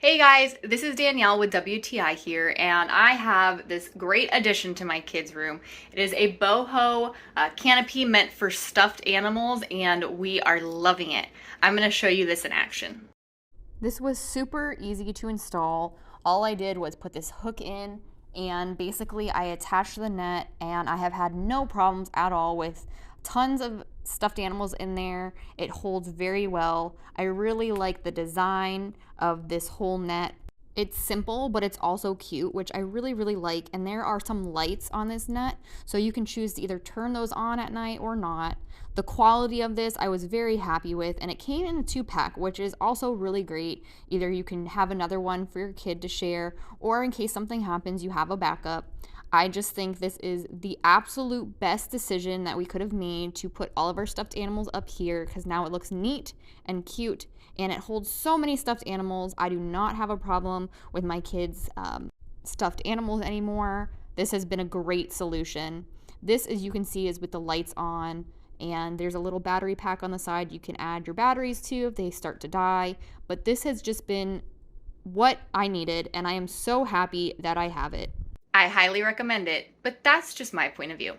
Hey guys, this is Danielle with WTI here, and I have this great addition to my kids' room. It is a boho canopy meant for stuffed animals, and we are loving it. I'm going to show you this in action. This was super easy to install. All I did was put this hook in, and basically I attached the net, and I have had no problems at all with tons of stuffed animals in there. It holds very well. I really like the design of this whole net. It's simple, but it's also cute, which I really like. And there are some lights on this net, so you can choose to either turn those on at night or not. The quality of this I was very happy with, and it came in a 2-pack, which is also really great. Either you can have another one for your kid to share, or in case something happens, you have a backup. I just think this is the absolute best decision that we could have made to put all of our stuffed animals up here, because now it looks neat and cute and it holds so many stuffed animals. I do not have a problem with my kids' stuffed animals anymore. This has been a great solution. This, as you can see, is with the lights on, and there's a little battery pack on the side you can add your batteries to if they start to die. But this has just been what I needed, and I am so happy that I have it. I highly recommend it, but that's just my point of view.